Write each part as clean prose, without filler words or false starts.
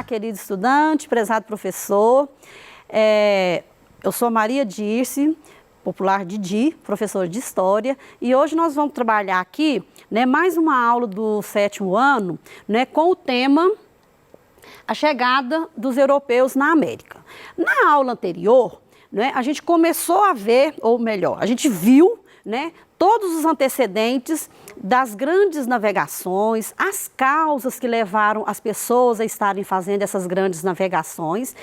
Olá, querido estudante, prezado professor. Eu sou Maria Dirce, popular Didi, professora de História, e hoje nós vamos trabalhar aqui, né, mais uma aula do 7º ano, né, com o tema A Chegada dos Europeus na América. Na aula anterior, né, a gente começou a ver, ou melhor, a gente viu, né, todos os antecedentes das grandes navegações, as causas que levaram as pessoas a estarem fazendo essas grandes navegações.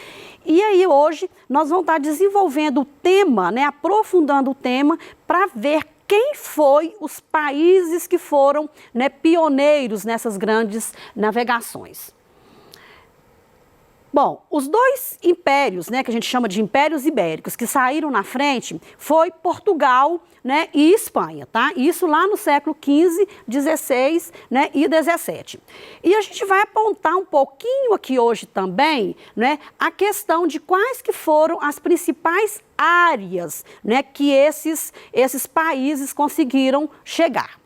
E aí hoje nós vamos estar desenvolvendo o tema, né, aprofundando o tema para ver quem foi os países que foram, né, pioneiros nessas grandes navegações. Bom, os dois impérios, né, que a gente chama de impérios ibéricos, que saíram na frente, foi Portugal, né, e Espanha, tá? Isso lá no século XV, XVI, né, e XVII. E a gente vai apontar um pouquinho aqui hoje também, né, a questão de quais que foram as principais áreas, né, que esses países conseguiram chegar.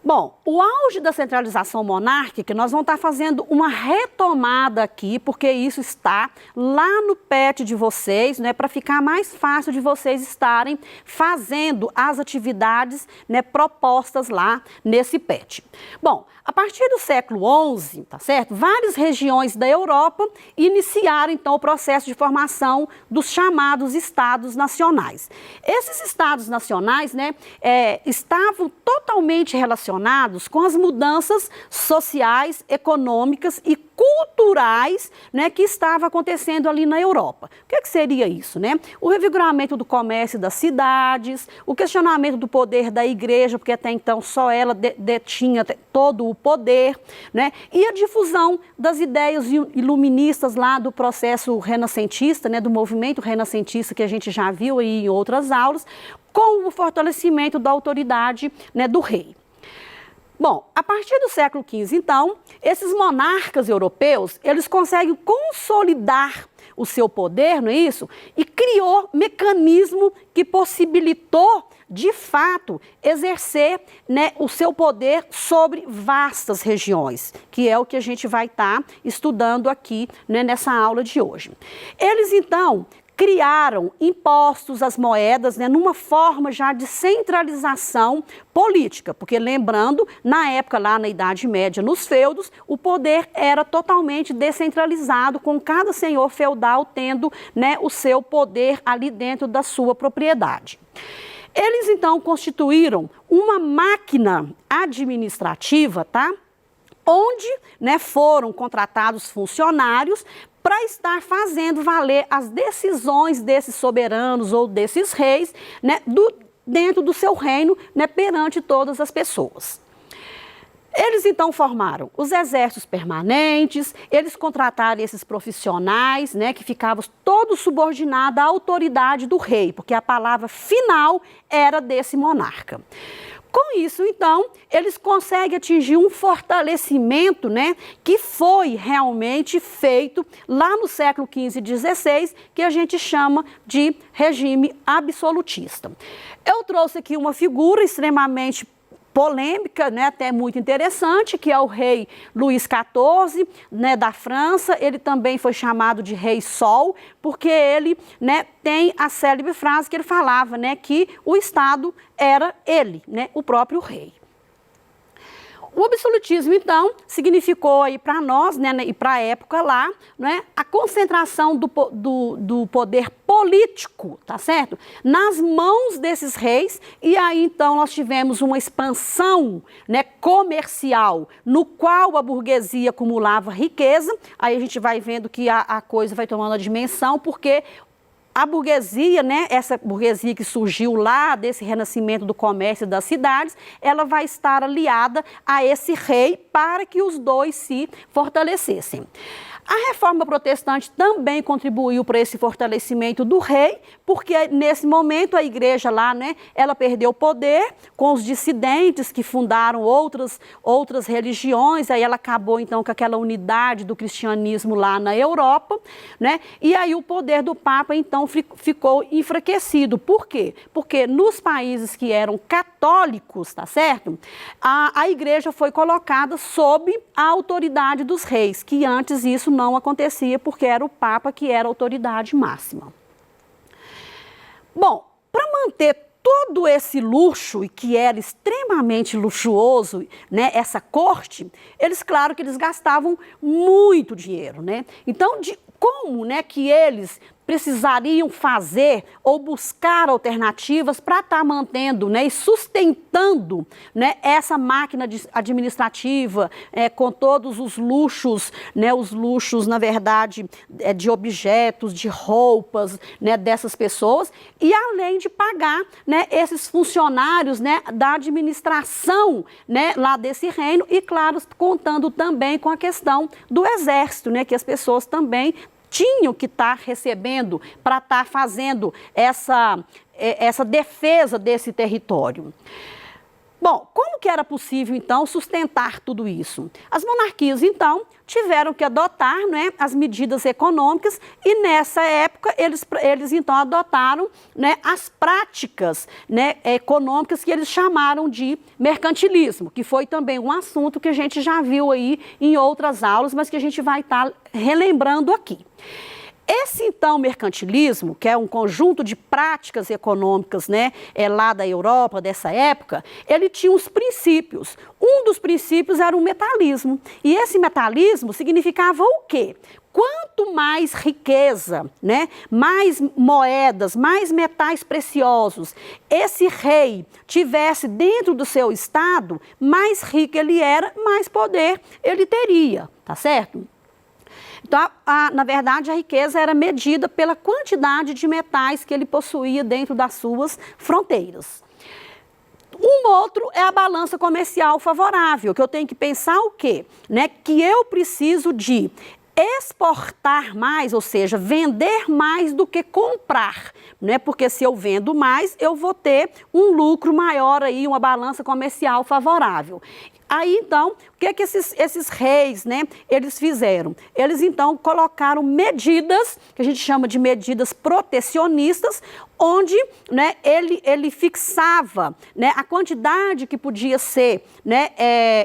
Bom, o auge da centralização monárquica, nós vamos estar fazendo uma retomada aqui, porque isso está lá no PET de vocês, né, para ficar mais fácil de vocês estarem fazendo as atividades, né, propostas lá nesse PET. Bom, a partir do século XI, tá certo? Várias regiões da Europa iniciaram, então, o processo de formação dos chamados Estados Nacionais. Esses Estados Nacionais, né, estavam totalmente relacionados com as mudanças sociais, econômicas e culturais, né, que estava acontecendo ali na Europa. O que seria isso, né? O revigoramento do comércio das cidades, o questionamento do poder da igreja, porque até então só ela detinha todo o poder, né? E a difusão das ideias iluministas lá do processo renascentista, né, do movimento renascentista que a gente já viu aí em outras aulas, com o fortalecimento da autoridade, né, do rei. Bom, a partir do século XV, então, esses monarcas europeus, eles conseguem consolidar o seu poder, não é isso? E criou mecanismo que possibilitou, de fato, exercer, né, o seu poder sobre vastas regiões, que é o que a gente vai estar estudando aqui, né, nessa aula de hoje. Eles, então, criaram impostos às moedas, né, numa forma já de centralização política, porque lembrando, na época lá na Idade Média, nos feudos, o poder era totalmente descentralizado, com cada senhor feudal tendo, né, o seu poder ali dentro da sua propriedade. Eles então constituíram uma máquina administrativa, tá? Onde, né, foram contratados funcionários para estar fazendo valer as decisões desses soberanos ou desses reis, né, dentro do seu reino, né, perante todas as pessoas. Eles então formaram os exércitos permanentes, eles contrataram esses profissionais, né, que ficavam todos subordinados à autoridade do rei, porque a palavra final era desse monarca. Com isso, então, eles conseguem atingir um fortalecimento, né, que foi realmente feito lá no século XV e XVI, que a gente chama de regime absolutista. Eu trouxe aqui uma figura extremamente polêmica, né, até muito interessante, que é o rei Luís XIV, né, da França. Ele também foi chamado de Rei Sol, porque ele, né, tem a célebre frase que ele falava, né, que o Estado era ele, né, o próprio rei. O absolutismo, então, significou aí para nós, né, e para a época lá, né, a concentração do poder político, tá certo? Nas mãos desses reis, e aí então nós tivemos uma expansão, né, comercial, no qual a burguesia acumulava riqueza. Aí a gente vai vendo que a coisa vai tomando a dimensão, porque a burguesia, né, essa burguesia que surgiu lá desse renascimento do comércio das cidades, ela vai estar aliada a esse rei para que os dois se fortalecessem. A reforma protestante também contribuiu para esse fortalecimento do rei, porque nesse momento a igreja lá, né, ela perdeu o poder com os dissidentes que fundaram outras religiões, aí ela acabou então com aquela unidade do cristianismo lá na Europa, né, e aí o poder do Papa então ficou enfraquecido. Por quê? Porque nos países que eram católicos, tá certo? A igreja foi colocada sob a autoridade dos reis, que antes isso não acontecia porque era o Papa que era a autoridade máxima. Bom, para manter todo esse luxo, e que era extremamente luxuoso, né, essa corte, claro que eles gastavam muito dinheiro, né? Então, como, né, que eles precisariam fazer ou buscar alternativas para estar mantendo, né, e sustentando, né, essa máquina administrativa com todos os luxos, né, na verdade, de objetos, de roupas, né, dessas pessoas, e além de pagar, né, esses funcionários, né, da administração, né, lá desse reino, e claro, contando também com a questão do exército, né, que as pessoas também tinham que estar recebendo para estar fazendo essa defesa desse território. Bom, como que era possível, então, sustentar tudo isso? As monarquias, então, tiveram que adotar, né, as medidas econômicas e, nessa época, eles então, adotaram, né, as práticas, né, econômicas que eles chamaram de mercantilismo, que foi também um assunto que a gente já viu aí em outras aulas, mas que a gente vai estar relembrando aqui. Esse, então, mercantilismo, que é um conjunto de práticas econômicas, né, lá da Europa, dessa época, ele tinha uns princípios. Um dos princípios era o metalismo. E esse metalismo significava o quê? Quanto mais riqueza, né, mais moedas, mais metais preciosos esse rei tivesse dentro do seu estado, mais rico ele era, mais poder ele teria, tá certo? Então, na verdade, a riqueza era medida pela quantidade de metais que ele possuía dentro das suas fronteiras. Um outro é a balança comercial favorável, que eu tenho que pensar o quê? Né? Que eu preciso de exportar mais, ou seja, vender mais do que comprar, né? Porque se eu vendo mais, eu vou ter um lucro maior aí, uma balança comercial favorável. Aí, então, o que esses reis, né, eles fizeram? Eles, então, colocaram medidas, que a gente chama de medidas protecionistas, onde, né, ele fixava, né, a quantidade que podia ser, né,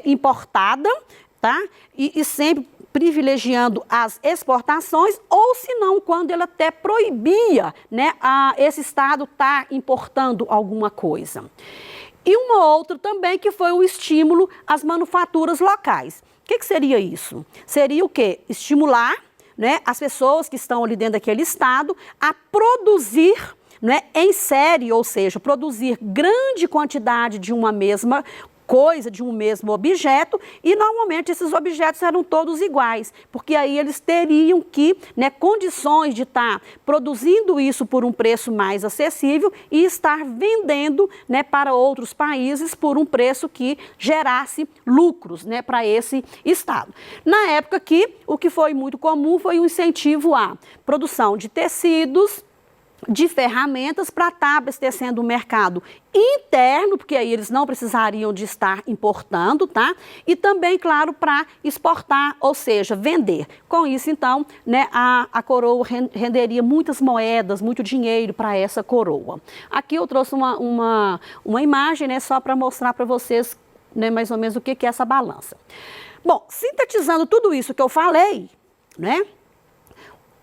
importada, tá? E sempre privilegiando as exportações, ou se não, quando ele até proibia, né, esse Estado estar importando alguma coisa. E uma outra também que foi o estímulo às manufaturas locais. O que seria isso? Seria o quê? Estimular, né, as pessoas que estão ali dentro daquele estado a produzir, né, em série, ou seja, produzir grande quantidade de uma mesma coisa, de um mesmo objeto, e normalmente esses objetos eram todos iguais, porque aí eles teriam que, né, condições de estar produzindo isso por um preço mais acessível e estar vendendo, né, para outros países por um preço que gerasse lucros, né, para esse estado. Na época aqui, o que foi muito comum foi o incentivo à produção de tecidos, de ferramentas para estar abastecendo o mercado interno, porque aí eles não precisariam de estar importando, tá? E também, claro, para exportar, ou seja, vender. Com isso, então, né, a coroa renderia muitas moedas, muito dinheiro para essa coroa. Aqui eu trouxe uma imagem, né, só para mostrar para vocês, né, mais ou menos o que é essa balança. Bom, sintetizando tudo isso que eu falei, né?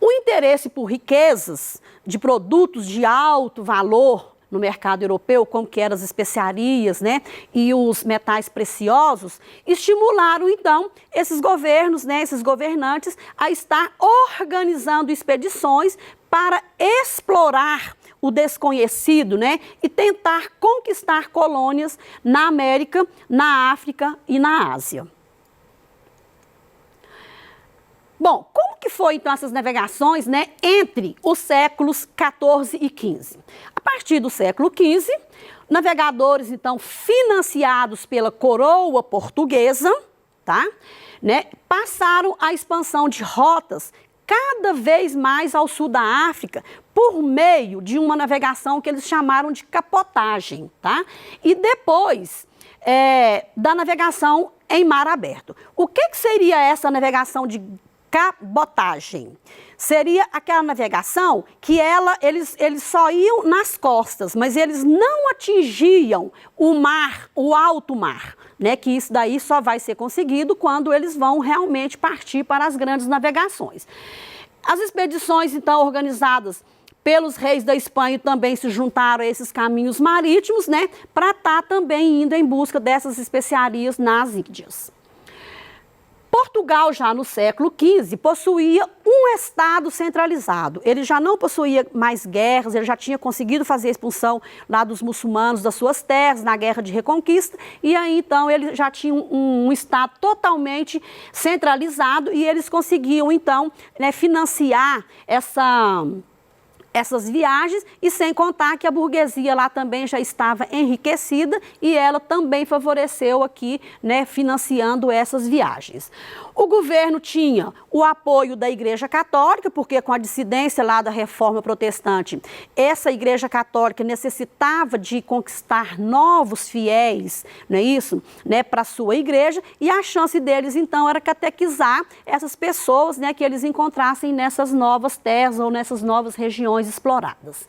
O interesse por riquezas de produtos de alto valor no mercado europeu, como que eram as especiarias, né, e os metais preciosos, estimularam então esses governos, né, esses governantes a estar organizando expedições para explorar o desconhecido, né, e tentar conquistar colônias na América, na África e na Ásia. Bom, como que foi então essas navegações, né, entre os séculos 14 e 15? A partir do século 15, navegadores então financiados pela coroa portuguesa, tá? Né? Passaram a expansão de rotas cada vez mais ao sul da África por meio de uma navegação que eles chamaram de capotagem, tá? E depois da navegação em mar aberto. O que seria essa navegação de cabotagem? Seria aquela navegação que eles só iam nas costas, mas eles não atingiam o mar, o alto mar, né? Que isso daí só vai ser conseguido quando eles vão realmente partir para as grandes navegações. As expedições, então, organizadas pelos reis da Espanha também se juntaram a esses caminhos marítimos, né? Para estar também indo em busca dessas especiarias nas Índias. Portugal, já no século XV, possuía um Estado centralizado. Ele já não possuía mais guerras, ele já tinha conseguido fazer a expulsão lá dos muçulmanos das suas terras, na Guerra de Reconquista, e aí então ele já tinha um Estado totalmente centralizado e eles conseguiam então, né, financiar essas viagens, e sem contar que a burguesia lá também já estava enriquecida e ela também favoreceu aqui, né, financiando essas viagens. O governo tinha o apoio da Igreja Católica, porque com a dissidência lá da Reforma Protestante, essa Igreja Católica necessitava de conquistar novos fiéis, não é isso, né, para a sua igreja, e a chance deles então era catequizar essas pessoas, né, que eles encontrassem nessas novas terras ou nessas novas regiões exploradas.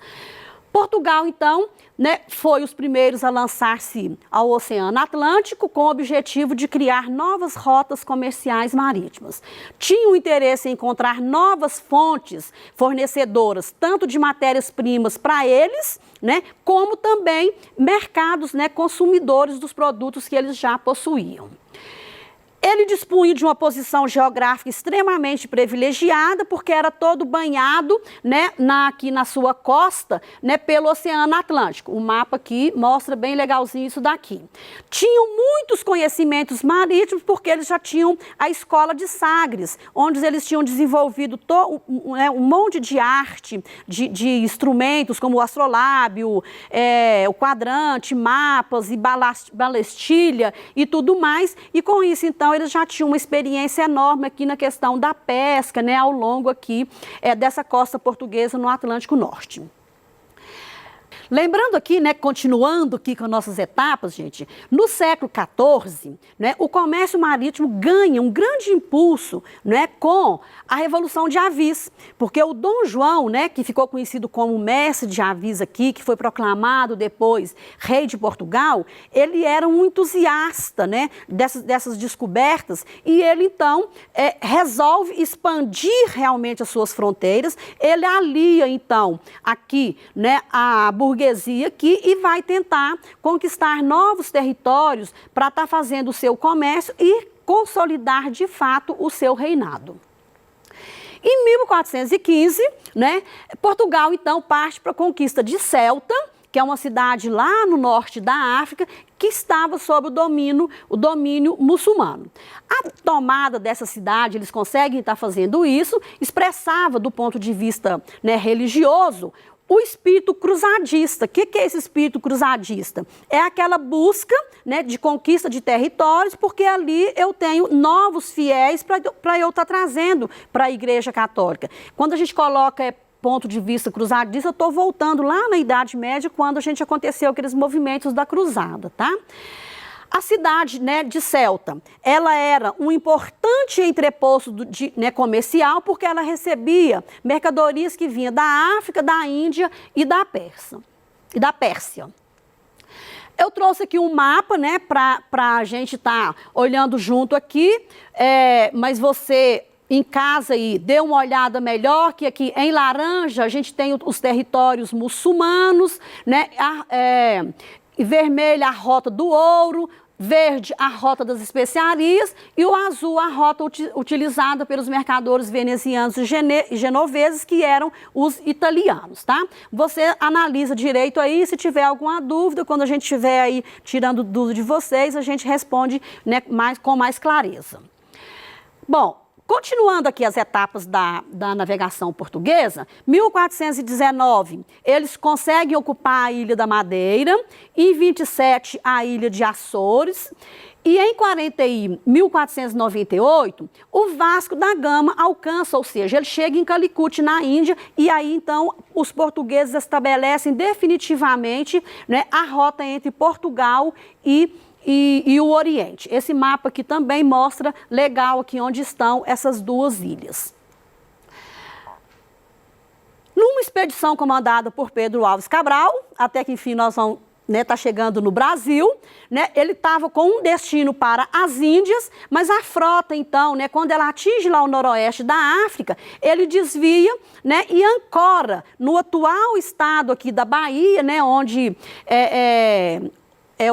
Portugal, então, né, foi os primeiros a lançar-se ao Oceano Atlântico com o objetivo de criar novas rotas comerciais marítimas. Tinha o interesse em encontrar novas fontes fornecedoras, tanto de matérias-primas para eles, né, como também mercados, né, consumidores dos produtos que eles já possuíam. Ele dispunha de uma posição geográfica extremamente privilegiada, porque era todo banhado, né, aqui na sua costa, né, pelo Oceano Atlântico. O mapa aqui mostra bem legalzinho isso daqui. Tinham muitos conhecimentos marítimos, porque eles já tinham a escola de Sagres, onde eles tinham desenvolvido um monte de arte, de instrumentos, como o astrolábio, o quadrante, mapas e balestilha e tudo mais. E com isso, então, eles já tinham uma experiência enorme aqui na questão da pesca, né, ao longo aqui dessa costa portuguesa no Atlântico Norte. Lembrando aqui, né, continuando aqui com nossas etapas, gente, no século XIV, né, o comércio marítimo ganha um grande impulso, né, com a Revolução de Avis, porque o Dom João, né, que ficou conhecido como mestre de Avis aqui, que foi proclamado depois rei de Portugal, ele era um entusiasta, né, dessas descobertas, e ele então resolve expandir realmente as suas fronteiras. Ele alia então aqui, né, a burguesia aqui e vai tentar conquistar novos territórios para estar fazendo o seu comércio e consolidar de fato o seu reinado. Em 1415, né, Portugal então parte para a conquista de Ceuta, que é uma cidade lá no norte da África, que estava sob o domínio muçulmano. A tomada dessa cidade, eles conseguem estar fazendo isso, expressava do ponto de vista, né, religioso, o espírito cruzadista. O que é esse espírito cruzadista? É aquela busca, né, de conquista de territórios, porque ali eu tenho novos fiéis para eu estar trazendo para a Igreja Católica. Quando a gente coloca ponto de vista cruzadista, eu estou voltando lá na Idade Média, quando a gente aconteceu aqueles movimentos da cruzada, tá? A cidade, né, de Ceuta, ela era um importante entreposto comercial, porque ela recebia mercadorias que vinham da África, da Índia e da Pérsia. Eu trouxe aqui um mapa, né, para a gente estar olhando junto aqui, mas você em casa aí dê uma olhada melhor, que aqui em laranja a gente tem os territórios muçulmanos, né, e vermelho a rota do ouro, verde a rota das especiarias e o azul a rota utilizada pelos mercadores venezianos e genoveses, que eram os italianos, tá? Você analisa direito aí, se tiver alguma dúvida, quando a gente estiver aí tirando dúvida de vocês, a gente responde, né, com mais clareza. Bom, continuando aqui as etapas da navegação portuguesa, 1419, eles conseguem ocupar a Ilha da Madeira, em 27 a Ilha de Açores, E em 1498, o Vasco da Gama alcança, ou seja, ele chega em Calicut, na Índia, e aí então os portugueses estabelecem definitivamente, né, a rota entre Portugal e o Oriente. Esse mapa aqui também mostra legal aqui onde estão essas duas ilhas. Numa expedição comandada por Pedro Álvares Cabral, até que enfim nós vamos, né, tá chegando no Brasil, né, ele estava com um destino para as Índias, mas a frota então, né, quando ela atinge lá o noroeste da África, ele desvia, né, e ancora no atual estado aqui da Bahia, né, onde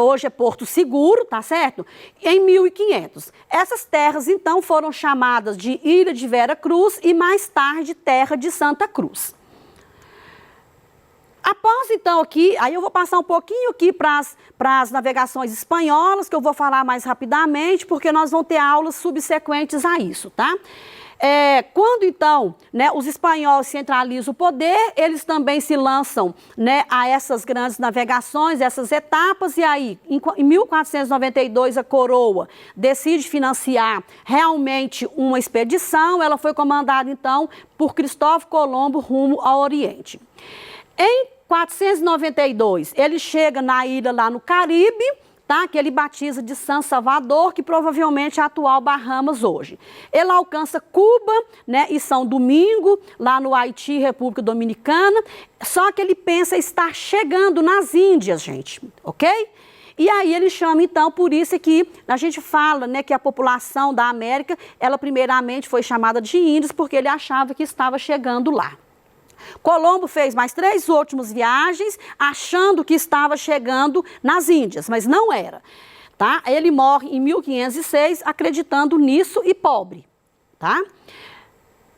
hoje é Porto Seguro, tá certo? Em 1500. Essas terras, então, foram chamadas de Ilha de Vera Cruz e, mais tarde, Terra de Santa Cruz. Após, então, aqui, aí eu vou passar um pouquinho aqui para as navegações espanholas, que eu vou falar mais rapidamente, porque nós vamos ter aulas subsequentes a isso, tá? Quando, então, né, os espanhóis centralizam o poder, eles também se lançam, né, a essas grandes navegações, essas etapas, e aí, em 1492, a coroa decide financiar realmente uma expedição. Ela foi comandada, então, por Cristóvão Colombo rumo ao Oriente. Em 492, ele chega na ilha lá no Caribe, tá? Que ele batiza de San Salvador, que provavelmente é a atual Bahamas hoje. Ele alcança Cuba, né, e São Domingo, lá no Haiti, República Dominicana, só que ele pensa estar chegando nas Índias, gente, ok? E aí ele chama, então, por isso que a gente fala, né, que a população da América, ela primeiramente foi chamada de índios, porque ele achava que estava chegando lá. Colombo fez mais 3 últimas viagens, achando que estava chegando nas Índias, mas não era, tá? Ele morre em 1506, acreditando nisso e pobre, tá?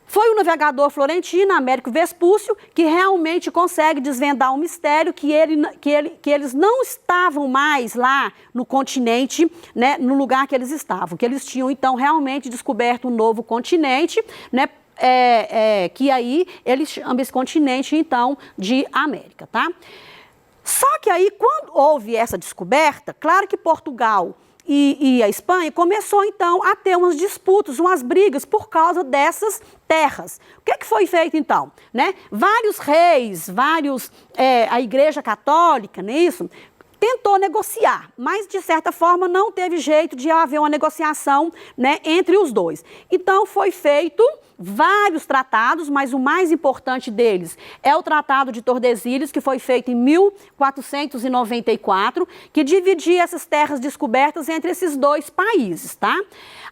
Foi o navegador florentino, Américo Vespúcio, que realmente consegue desvendar um mistério que eles não estavam mais lá no continente, né, no lugar que eles estavam, que eles tinham, então, realmente descoberto um novo continente, né, que aí ele chama esse continente, então, de América, tá? Só que aí, quando houve essa descoberta, claro que Portugal e a Espanha começou, então, a ter umas disputas, umas brigas por causa dessas terras. O que foi feito, então? Né? Vários reis, a Igreja Católica, não é isso? Tentou negociar, mas de certa forma não teve jeito de haver uma negociação, né, entre os dois. Então foi feito vários tratados, mas o mais importante deles é o Tratado de Tordesilhas, que foi feito em 1494, que dividia essas terras descobertas entre esses dois países, tá?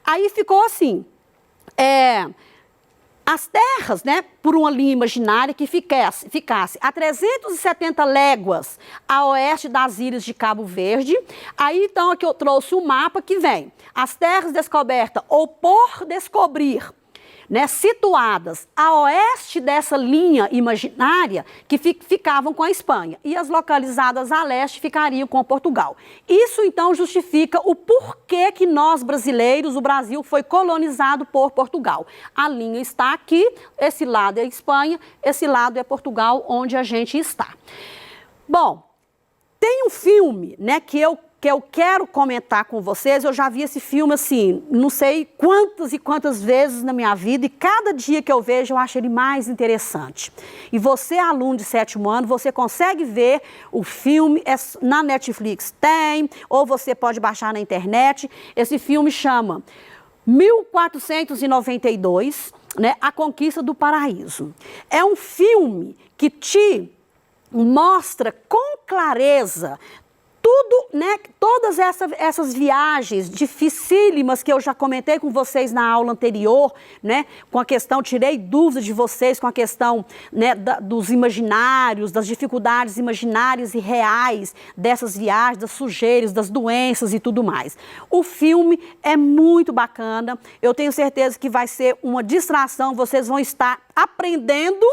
Aí ficou assim, as terras, né, por uma linha imaginária que ficasse a 370 léguas a oeste das ilhas de Cabo Verde. Aí, então, aqui eu trouxe um mapa que vem as terras descobertas ou por descobrir, né, situadas a oeste dessa linha imaginária, que ficavam com a Espanha, e as localizadas a leste ficariam com Portugal. Isso, então, justifica o porquê que nós, brasileiros, o Brasil foi colonizado por Portugal. A linha está aqui, esse lado é Espanha, esse lado é Portugal, onde a gente está. Bom, tem um filme, né, que eu quero comentar com vocês. Eu já vi esse filme, assim, não sei quantas e quantas vezes na minha vida, e cada dia que eu vejo eu acho ele mais interessante. E você, aluno de 7º ano, você consegue ver o filme, na Netflix tem, ou você pode baixar na internet. Esse filme chama 1492, né, A Conquista do Paraíso. É um filme que te mostra com clareza tudo, né, todas essas viagens dificílimas que eu já comentei com vocês na aula anterior, né, com a questão, tirei dúvidas de vocês com a questão, né, dos imaginários, das dificuldades imaginárias e reais dessas viagens, das sujeiras, das doenças e tudo mais. O filme é muito bacana, eu tenho certeza que vai ser uma distração, vocês vão estar aprendendo,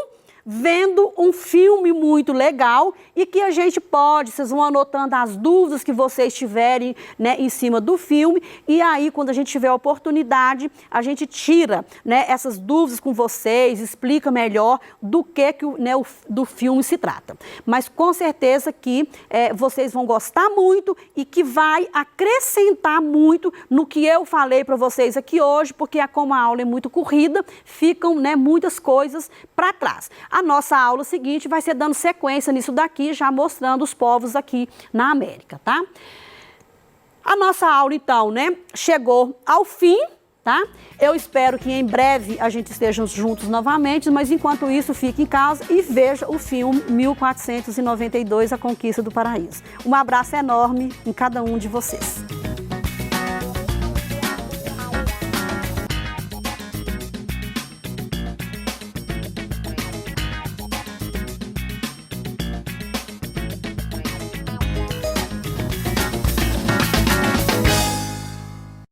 vendo um filme muito legal e que a gente pode, vocês vão anotando as dúvidas que vocês tiverem, né, em cima do filme, e aí quando a gente tiver a oportunidade, a gente tira, né, essas dúvidas com vocês, explica melhor do que né, do filme se trata. Mas com certeza que vocês vão gostar muito e que vai acrescentar muito no que eu falei para vocês aqui hoje, porque como a aula é muito corrida, ficam, né, muitas coisas para trás. A nossa aula seguinte vai ser dando sequência nisso daqui, já mostrando os povos aqui na América, tá? A nossa aula, então, né, chegou ao fim, tá? Eu espero que em breve a gente esteja juntos novamente, mas enquanto isso, fique em casa e veja o filme 1492, A Conquista do Paraíso. Um abraço enorme em cada um de vocês.